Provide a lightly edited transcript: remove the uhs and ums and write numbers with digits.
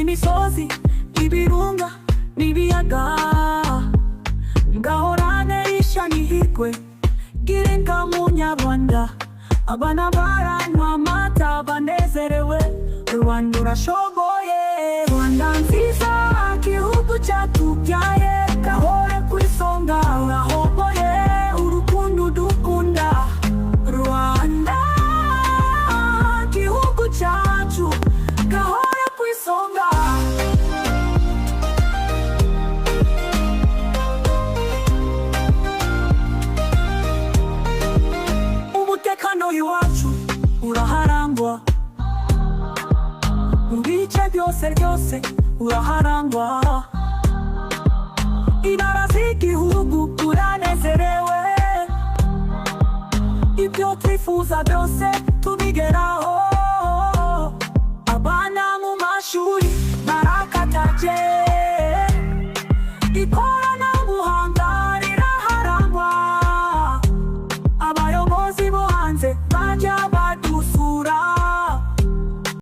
imisozi, ibirunga n'ibiyaga, ngahorane isha n'ihirwe girenga mu Nyarwanda. Abana baranywa amata banezerewe, Rwanda urashoboye, Rwanda nziza, gihugu cyatubyaye, gahore ku isonga, urahoboye, urukundo dukunda. Rwanda, gihugu cyacu, gahore ku isonga. Umutekano iwacu uraharangwa, mu bice byose uraharangwa. Intara z'igihugu turanezerewe, ibyo twifuza byose tubigeraho. Abana mu mashuri barakataje, ikoranabuhanga riraharangwa. Abayobozi bo hanze bajya